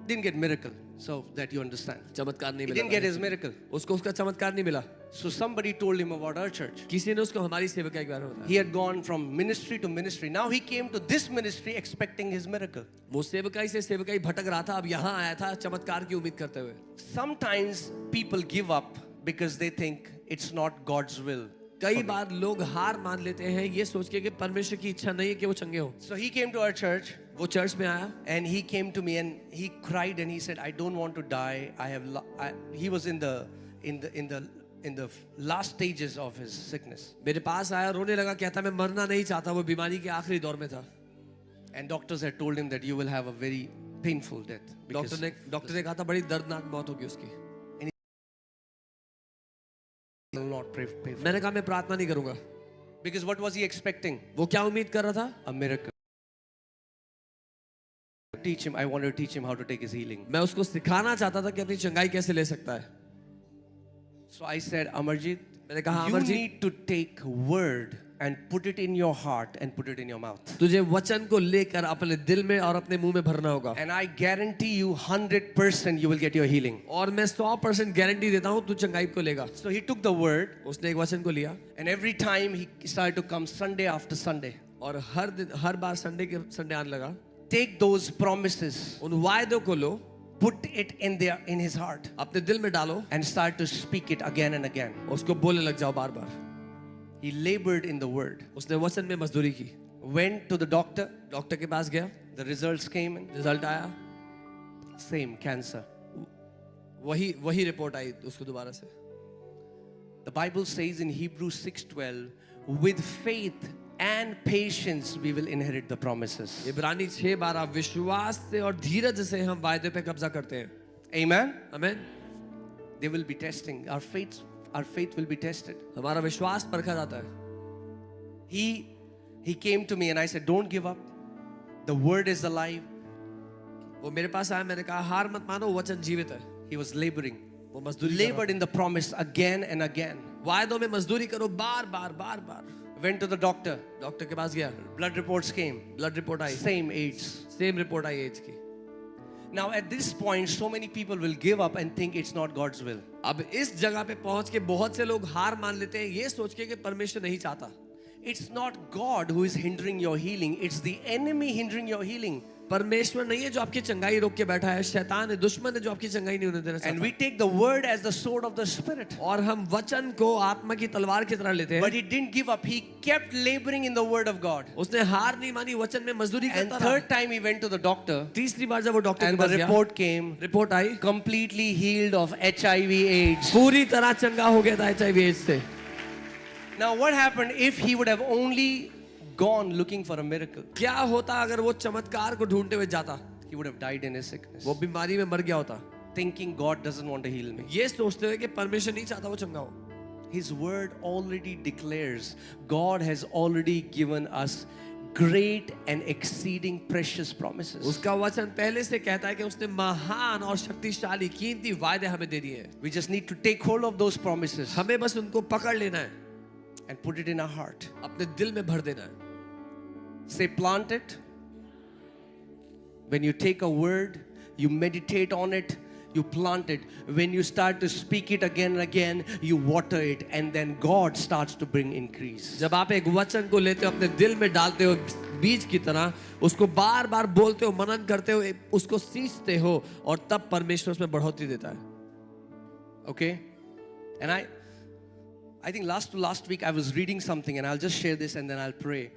Didn't get miracle, so that you understand. चमत्कार नहीं He मिला didn't get his miracle. उसको उसका चमत्कार नहीं मिला So somebody told him about our church. किसी ने उसको हमारी सेवकाई के बारे में बताया He had gone from ministry to ministry. Now he came to this ministry expecting his miracle. वो सेवकाई से सेवकाई भटक रहा था अब यहाँ आया था चमत्कार की उम्मीद करते हुए Sometimes people give up because they think it's not God's will. कई बार लोग हार मान लेते हैं ये सोच के कि परमेश्वर की इच्छा नहीं है कि वो चंगे हो So he came to our church वो चर्च में आया and he came to me and he cried and he said, I don't want to die. He was in the last stages of his sickness. मेरे पास आया रोने लगा कहता मैं मरना नहीं चाहता वो बीमारी के आखिरी दौर में था And doctors had told him that you will have a very painful death. Doctor ने कहा था बड़ी दर्दनाक मौत होगी उसकी He will not pray for. मैंने कहा मैं प्रार्थना नहीं करूंगा Because what was he expecting? वो क्या उम्मीद कर रहा था A miracle. Teach him. I wanted to teach him how to take his healing. मैं उसको सिखाना चाहता था कि अपनी चंगाई कैसे ले सकता है So I said, Amarjit, मैंने कहा you Amarjeet need to take word and put it in your heart and put it in your mouth. तुझे वचन को लेकर अपने दिल में और अपने मुंह में भरना होगा And I guarantee you 100% you will get your healing. और मैं 100% गारंटी देता हूँ तू चंगाई को लेगा So he took the word उसने एक वचन को लिया and every time he started to come Sunday after Sunday. और हर दिन हर बार संडे आने लगा Take those promises, उन वायदों को लो put it in his heart अपने दिल में डालो and start to speak it again and again. उसको बोलने लग जाओ बार बार He labored in the word. उसने वचन में मजदूरी की Went to the doctor. Doctor के पास गया The results came in. Result आया Same cancer. वही रिपोर्ट आई उसको दोबारा से The Bible says in Hebrews 6:12, with faith and patience we will inherit the promises. इब्रानी 6:12 विश्वास से और धीरज से हम वायदे पे कब्जा करते हैं Amen. आमीन They will be testing. Our faith will be tested. हमारा विश्वास परखा जाता है He came to me and I said, don't give up. The word is alive. वो मेरे पास आया मैंने कहा हार मत मानो वचन जीवित है He was laboring. वो मजदूरी Labored in the promise again and again. वायदों में मजदूरी करो बार बार Went to the doctor. Doctor के पास गया Blood reports came. Blood report आई Same age. सेम रिपोर्ट आई एज की Now at this point, so many people will give up and think it's not God's will. अब इस जगह पे पहुंच के बहुत से लोग हार मान लेते हैं ये सोच के कि परमेश्वर नहीं चाहता It's not God who is hindering your healing. It's the enemy hindering your healing. परमेश्वर नहीं है जो आपकी चंगाई रोक के बैठा है शैतान है दुश्मन है जो आपकी चंगाई नहीं होने देना And चाहता we take the word as the sword of the spirit. और हम वचन को आत्मा की तलवार की तरह लेते But हैं he didn't give up. He kept laboring in the word of God. उसने हार नहीं मानी वचन में मजदूरी And करता third रहा time he went to the doctor तीसरी बार जब वो डॉक्टर के and पास the गया report came report I completely healed of HIV/AIDS. पूरी तरह चंगा हो गया था HIV एड्स से Now what happened if he would have only gone looking for a miracle? क्या होता अगर वो चमत्कार को ढूंढते हुए जाता He would have died in his sickness. वो बीमारी में मर गया होता Thinking God doesn't want to heal me. ये सोचते हुए कि परमेश्वर नहीं चाहता वो चंगा हो His word already declares God has already given us great and exceeding precious promises. उसका वचन पहले से कहता है कि उसने महान और शक्तिशाली कीमती वायदे हमें दे दिए हैं We just need to take hold of those promises हमें बस उनको पकड़ लेना है and put it in our heart. अपने दिल में भर देना है Say, plant it. When you take a word, you meditate on it, you plant it. When you start to speak it again and again, you water it, and then God starts to bring increase. जब आप एक वचन को लेते हो अपने दिल में डालते हो बीज की तरह उसको बार बार बोलते हो मनन करते हो उसको सींचते हो और तब परमेश्वर उसमें बढ़ोतरी देता है Okay? And I think last week I was reading something, and I'll just share this and then I'll pray.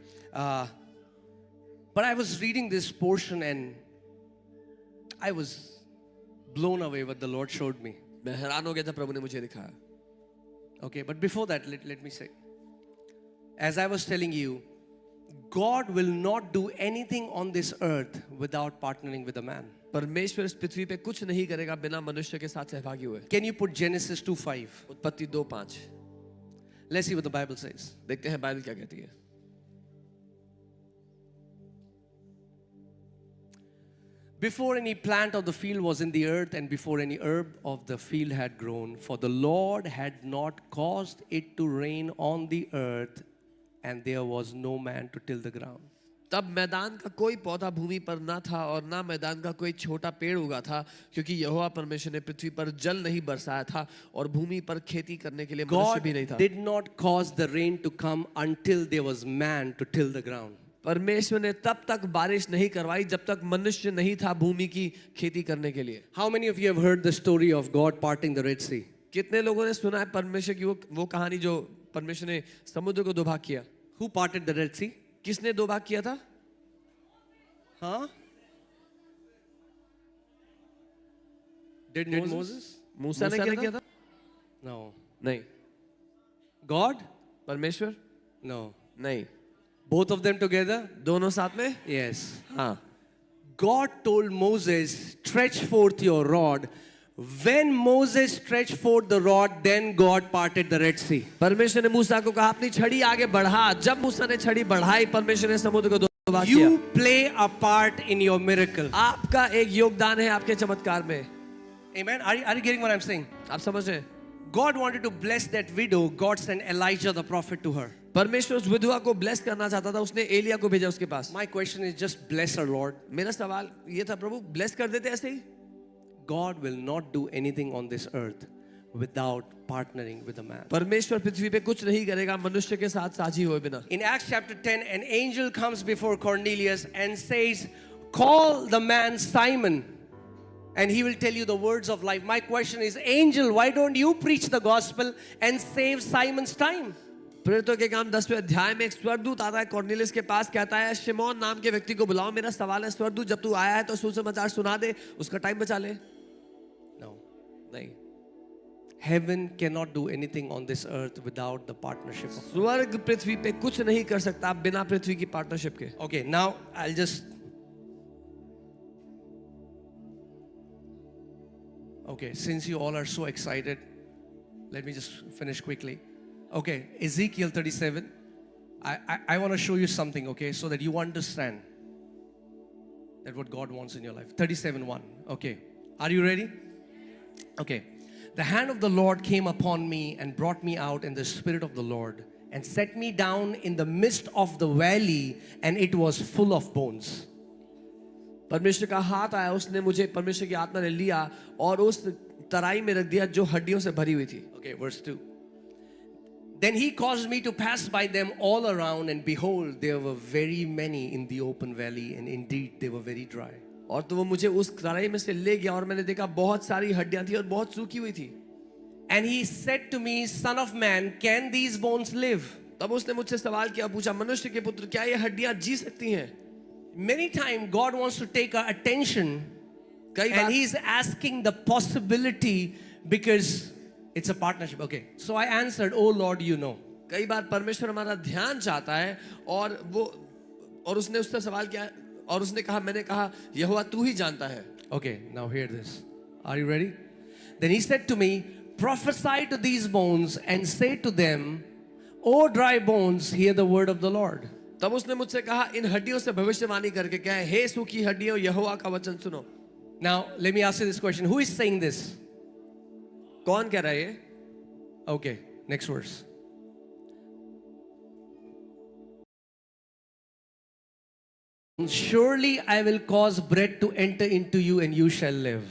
But I was reading this portion and I was blown away what the Lord showed me. मैं हैरान हो गया था प्रभु ने मुझे दिखाया Okay, but before that, let me say, as I was telling you, God will not do anything on this earth without partnering with a man. परमेश्वर इस पृथ्वी पे कुछ नहीं करेगा बिना मनुष्य के साथ सहभागी हुए Can you put Genesis 2:5? उत्पत्ति 2:5 Let's see what the Bible says. देखते हैं बाइबल क्या कहती है Before any plant of the field was in the earth, and before any herb of the field had grown, for the Lord had not caused it to rain on the earth, and there was no man to till the ground. तब मैदान का कोई पौधा भूमि पर ना था और ना मैदान का कोई छोटा पेड़ उगा था, क्योंकि यहोवा परमेश्वर ने पृथ्वी पर जल नहीं बरसाया था और भूमि पर खेती करने के लिए मनुष्य God भी नहीं था। did not cause the rain to come until there was man to till the ground. परमेश्वर ने तब तक बारिश नहीं करवाई जब तक मनुष्य नहीं था भूमि की खेती करने के लिए। How many of you have heard the story of God parting the Red Sea? कितने लोगों ने सुना है परमेश्वर की वो कहानी जो परमेश्वर ने समुद्र को दो भाग किया? Who parted the Red Sea? किसने दो भाग किया था? Huh? Did Moses? मूसा ने क्या किया था? No. नहीं। God? परमेश्वर? No. नहीं। Both of them together? दोनों साथ में? Yes. हाँ। God told Moses, stretch forth your rod. When Moses stretched forth the rod, then God parted the Red Sea. परमेश्वर ने मूसा को कहा अपनी छड़ी आगे बढ़ा। जब मूसा ने छड़ी बढ़ाई, परमेश्वर ने समुद्र को दो भाग किया। You play a part in your miracle. आपका एक योगदान है आपके चमत्कार में। Amen. Are you getting what I'm saying? आप समझ रहे हैं? God wanted to bless that widow. God sent Elijah the prophet to her. परमेश्वर उस विधवा को ब्लेस करना चाहता था, उसने एलिया को भेजा उसके पास। My question is just bless her, Lord. मेरा सवाल ये था, प्रभु ब्लेस कर देते ऐसे ही? God will not do anything on this earth without partnering with a man. परमेश्वर पृथ्वी पे कुछ नहीं करेगा मनुष्य के साथ साझी हुए बिना। In Acts chapter 10, an angel comes before Cornelius and says, call the man Simon and he will tell you the words of life. My question is, angel, why don't you preach the gospel and save Simon's time? प्रेरितों के काम 10वें अध्याय में एक स्वर्गदूत आता है कॉर्नेलियस के पास, कहता है शिमोन नाम के व्यक्ति को बुलाओ। मेरा सवाल है, स्वर्गदूत जब तू आया है तो सुसमाचार सुना दे, उसका टाइम बचा ले। No. नहीं। Heaven cannot do anything on this earth without the partnership of God. स्वर्ग पृथ्वी पे कुछ नहीं कर सकता बिना पृथ्वी की पार्टनरशिप के। Okay, now I'll just... Okay, since you all are so excited, let me just finish quickly. Okay, Ezekiel 37. I want to show you something, okay, so that you understand that what God wants in your life. 37:1. Okay, are you ready? Okay. The hand of the Lord came upon me and brought me out in the spirit of the Lord and set me down in the midst of the valley, and it was full of bones. परमेश्वर का हाथ आया, उसने मुझे परमेश्वर की आत्मा ने लिया और उस तराई में रख दिया जो हड्डियों से भरी हुई थी। Okay, verse 2. Then he caused me to pass by them all around, and behold, there were very many in the open valley, and indeed they were very dry. और तो वो मुझे उस तराई में से ले गया और मैंने देखा बहुत सारी हड्डियां थी और बहुत सूखी हुई थी। And he said to me, Son of man, can these bones live? तब उसने मुझसे सवाल किया, पूछा मनुष्य के पुत्र क्या ये हड्डियां जी सकती हैं? Many times God wants to take our attention, कई बार and he's asking the possibility because it's a partnership. Okay, so I answered, oh Lord, you know. कई बार परमेश्वर हमारा ध्यान चाहता है और उसने उससे सवाल किया और उसने कहा, मैंने कहा यहोवा तू ही जानता है। Okay, now hear this. Are you ready? Then he said to me, prophesy to these bones and say to them, O dry bones, hear the word of the Lord. तब उसने मुझसे कहा, इन हड्डियों से भविष्यवाणी करके कहे, हे सूखी हड्डियों यहोवा का वचन सुनो। Now let me ask you this question. Who is saying this? कौन कह रहा है ये? Okay, next verse. Surely I will cause breath to enter into you and you shall live.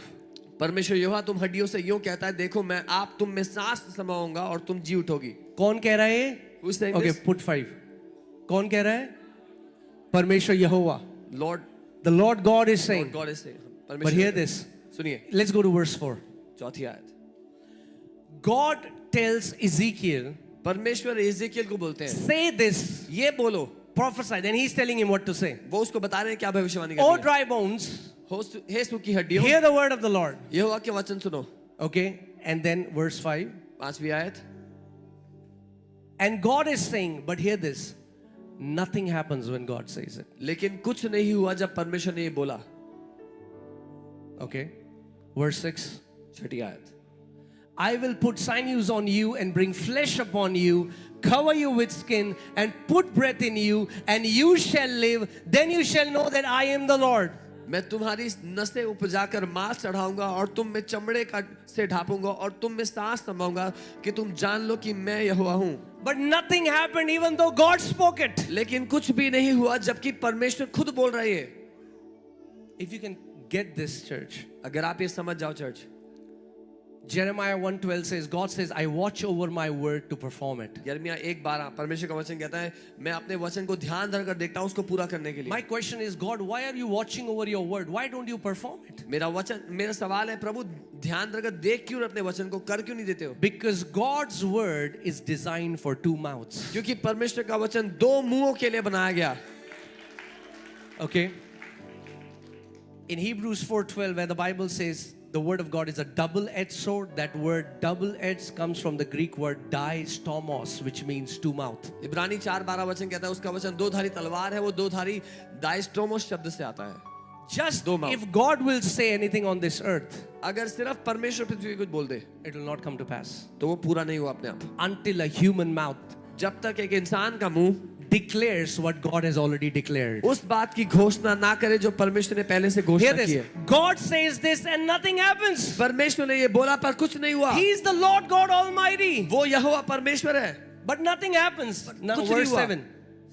परमेश्वर यहोवा तुम हड्डियों से यूं कहता है, देखो मैं आप तुम में सांस समाऊंगा और तुम जी उठोगी। कौन कह रहा है? Who's saying Okay, this? put 5. कौन कह रहा है? परमेश्वर यहोवा. Lord, The Lord God is saying. God is saying. But hear this. सुनिए, Let's go to verse 4. चौथी आयत। God tells Ezekiel, परमेश्वर एजेकियल को बोलते हैं, say this, ये बोलो, prophesy. Then he's telling him what to say. वो उसको बता रहे हैं क्या भविष्यवाणी O करनी है। dry bones, हे सूखी हड्डियों, hear the word of the Lord. यहोवा के वचन सुनो। Okay, and then verse 5. 5वीं आयत। And God is saying, but hear this, nothing happens when God says it. लेकिन कुछ नहीं हुआ जब परमेश्वर ने ये बोला। Okay, verse 6. 6ठी आयत। I will put sinews on you and bring flesh upon you, cover you with skin and put breath in you, and you shall live. Then you shall know that I am the Lord. मैं तुम्हारी नसें उपजाकर मांस चढ़ाऊंगा और तुम में चमड़े का से ढापूंगा और तुम में सांस समाऊंगा कि तुम जान लो कि मैं यहोवा हूँ। But nothing happened even though God spoke it. लेकिन कुछ भी नहीं हुआ जबकि परमेश्वर खुद बोल रही है. If you can get this, church. अगर आप ये समझ जाओ church, Jeremiah 1:12 says, God says, I watch over my word to perform it. यिर्मयाह 1:12 परमेश्वर का वचन कहता है, मैं अपने वचन को ध्यान धरकर देखता हूं उसको पूरा करने के लिए. My question is, God, why are you watching over your word? Why don't you perform it? मेरा सवाल है, प्रभु ध्यान धरकर देख क्यों अपने वचन को कर क्यों नहीं देते हो? Because God's word is designed for two mouths. क्योंकि परमेश्वर का वचन दो मुंहों के लिए बनाया गया. Okay? In Hebrews 4:12, where the Bible says the word of God is a double-edged sword, that word double-edged comes from the Greek word daistomos, which means two mouth. इब्रानी 4:12 वचन कहता है उसका वचन दो धारी तलवार है, वो दो धारी दाइस्टोमोस शब्द से आता है. Just दो mouth. if God will say anything on this earth, अगर सिर्फ परमेश्वर पृथ्वी कुछ बोल दे it will not come to pass तो वो पूरा नहीं हुआ अपने आप. until a human mouth जब तक एक इंसान का मुंह declares what God has already declared. उस बात की घोषणा ना करे जो परमेश्वर ने पहले से Hear घोषणा की this. है. God says this and nothing happens. परमेश्वर ने ये बोला पर कुछ नहीं हुआ. He is the Lord God Almighty. वो यहोवा परमेश्वर है. But nothing happens. Now, कुछ नहीं verse हुआ. 7.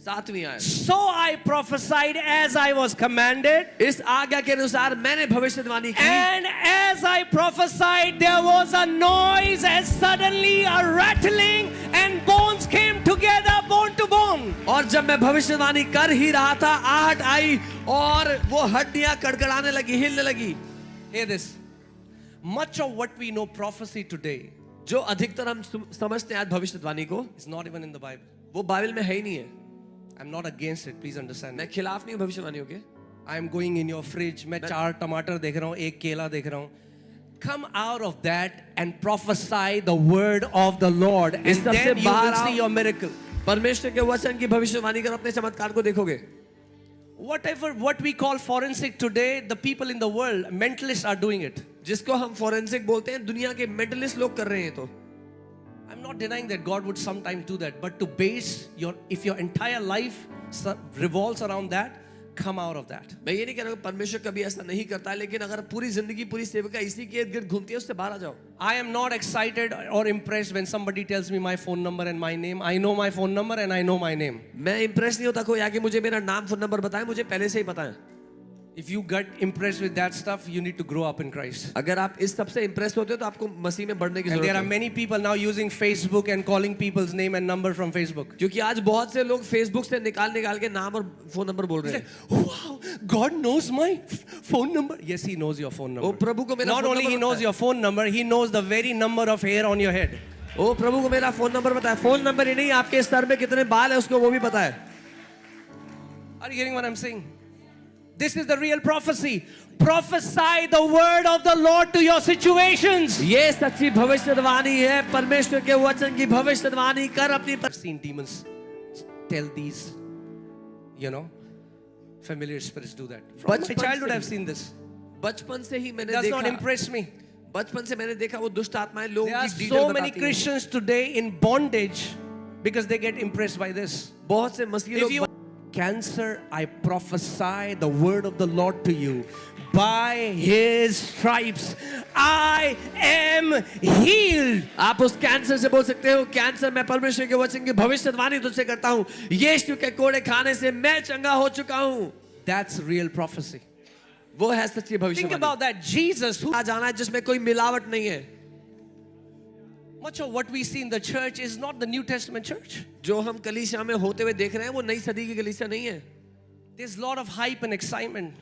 7वीं आयत. So I prophesied as I was commanded. इस आज्ञा के अनुसार मैंने भविष्यवाणी की. And as I prophesied, there was a noise as suddenly a rattling and bones came together, bone to bone. और जब मैं भविष्यवाणी कर ही रहा था, आहट आई और वो हड्डियां कड़कड़ाने लगी, हिलने लगी. Hear this. Much of what we know prophecy today जो अधिकतर हम समझते हैं आज भविष्यवाणी को, is not even in the Bible. वो बाइबल में है ही नहीं है. I'm not against it, please understand. मैं खिलाफ नहीं हूं भविष्यवाणियों के. I am going in your fridge. मैं 4 टमाटर देख रहा हूँ, 1 केला देख रहा हूँ. Come out of that and prophesy the word of the Lord, and इस सब से then you बाहर will आओ. see your miracle. परमेश्वर के वचन की भविष्यवाणी कर अपने चमत्कार को देखोगे. Whatever what we call forensic today, the people in the world, mentalists are doing it. जिसको हम फोरेंसिक बोलते हैं, दुनिया के मेंटलिस्ट लोग कर रहे हैं. तो I'm not denying that God would sometimes do that, but to base if your entire life revolves around that, come out of that. मैं ये नहीं कह रहा हूं परमेश्वर कभी ऐसा नहीं करता है, लेकिन अगर पूरी जिंदगी पूरी सेवका इसी के इर्द-गिर्द घूमती है, उससे बाहर आ जाओ. I am not excited or impressed when somebody tells me my phone number and my name. I know my phone number and I know my name. मैं इंप्रेस नहीं होता कोई आके मुझे मेरा नाम फोन नंबर बताए, मुझे पहले से ही पता है. If you get impressed with that stuff, you need to grow up in Christ. अगर आप इस सब से इंप्रेस होते हो तो आपको मसीह में बढ़ने की And there जरूरत are है. many people now using Facebook and calling people's name and number from Facebook. क्योंकि आज बहुत से लोग फेसबुक से निकाल के नाम और फोन नंबर बोल रहे हैं. Wow, God knows my phone number. Yes, He knows your phone number. ओ प्रभु को मेरा Not phone only number He knows पता है. your phone number, He knows the very number of hair on your head. ओ प्रभु को मेरा phone number पता है. Phone number ही नहीं, आपके सर में कितने बाल है उसको वो भी पता है. Are you getting what I'm saying? This is the real prophecy. Prophesy the word of the Lord to your situations. ये सच्ची भविष्यवाणी है. परमेश्वर के वचन की भविष्यवाणी कर अपनी. I've seen demons tell these, familiar spirits do that. From my बचपन childhood, से I've seen this. बचपन से ही It मैंने does not देखा. impress me. बचपन से मैंने देखा वो दुष्ट आत्माएं लोगों There are की so डिटेल many बताती हैं. Christians today in bondage because they get impressed by this. बहुत से मसीही If you लोग. cancer, I prophesy the word of the Lord to you. By His stripes, I am healed. आप उस cancer से बोल सकते हो, कैंसर मैं परमेश्वर के वचन की भविष्यवाणी तुझसे करता हूँ. यीशु के कोड़े खाने से मैं चंगा हो चुका हूँ. That's real prophecy. वो है सच्ची Think भविष्यवाणी. about that. Jesus, who जाना है जिसमें कोई मिलावट नहीं है. much of what we see in the church is not the New Testament church. जो हम कलीसिया में होते हुए देख रहे हैं वो नई सदी की कलीसिया नहीं है. There's a lot of hype and excitement.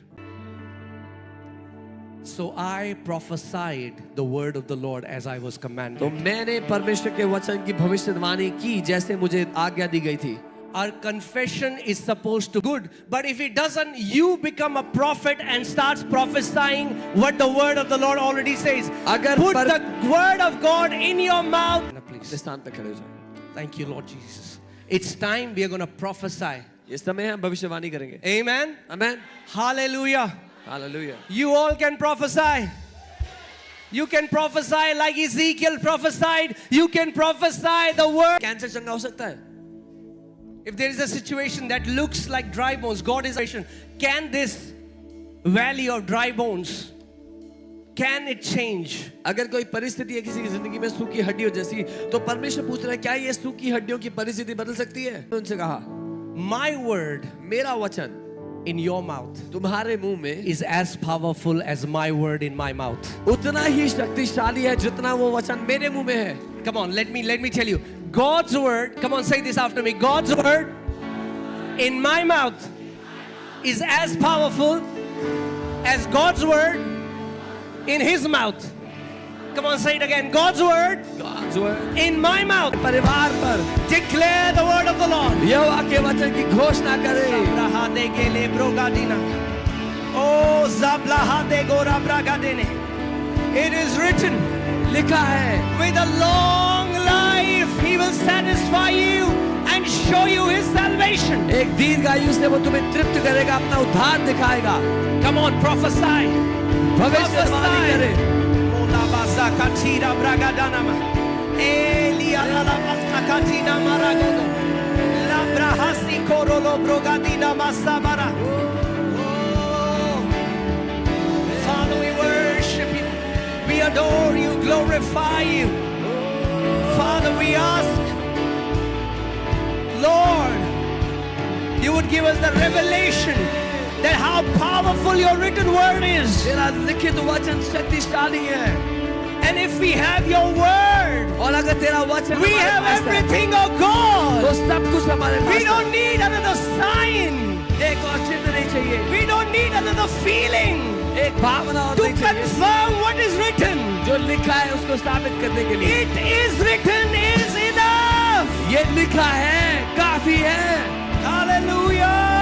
So I prophesied the word of the Lord as I was तो commanded. मैंने परमेश्वर के वचन की भविष्यवाणी की जैसे मुझे आज्ञा दी गई थी. Our confession is supposed to be good, but if it doesn't, you become a prophet and starts prophesying what the word of the Lord already says. अगर Put the word of God in your mouth. Please. स्थान पे खड़े हो जाओ. Thank you, Lord Jesus. It's time we are going to prophesy. इस समय हम भविष्यवाणी करेंगे. Amen. Amen. Hallelujah. Hallelujah. You all can prophesy. You can prophesy like Ezekiel prophesied. You can prophesy the word. Cancer चंगा हो सकता है. If there is a situation that looks like dry bones, God is patient. Can this valley of dry bones can it change? अगर कोई परिस्थिति है किसी की जिंदगी में सूखी हड्डियों जैसी, तो परमेश्वर पूछ रहा है क्या ये सूखी हड्डियों की परिस्थिति बदल सकती है? उनसे कहा, My word मेरा वचन in your mouth तुम्हारे मुंह में is as powerful as my word in my mouth. उतना ही शक्तिशाली है जितना वो वचन मेरे मुंह में है। Come on, let me tell you. God's word, come on, say this after me. God's word in my mouth is as powerful as God's word in his mouth. Come on, say it again. God's word God's word in my mouth. परिवार पर Declare the word of the Lord. यहोवा के वचन की घोषणा करे। Oh, Zablahade Gora Bragadene. It is written, लिखा है, with a long life he will satisfy you and show you his salvation. एक दीर्घायु से वो तुम्हें तृप्त करेगा, अपना उद्धार दिखाएगा। Come on, prophesy. भविष्यवाणी करे। Molabasa Katira Bragadanama. Elia Lalabasa Katina Maragodo. Labrahasi Korolo Brogadina Masabara. Oh, Father, we worship you. We adore you, glorify you. Father, we ask, Lord, you would give us the revelation that how powerful your written word is. तेरा लिखित वचन शक्तिशाली है। And if we have your word, और अगर तेरा वचन we हमारे have पास है, everything, oh तो God. सब कुछ हमारे पास We है। don't need another sign. एक और चिन्ह नहीं चाहिए, We don't need another feeling एक भावना और to नहीं चाहिए। confirm what is written. जो लिखा है उसको साबित करने के लिए, It is written is enough. ये लिखा है काफी है। Hallelujah.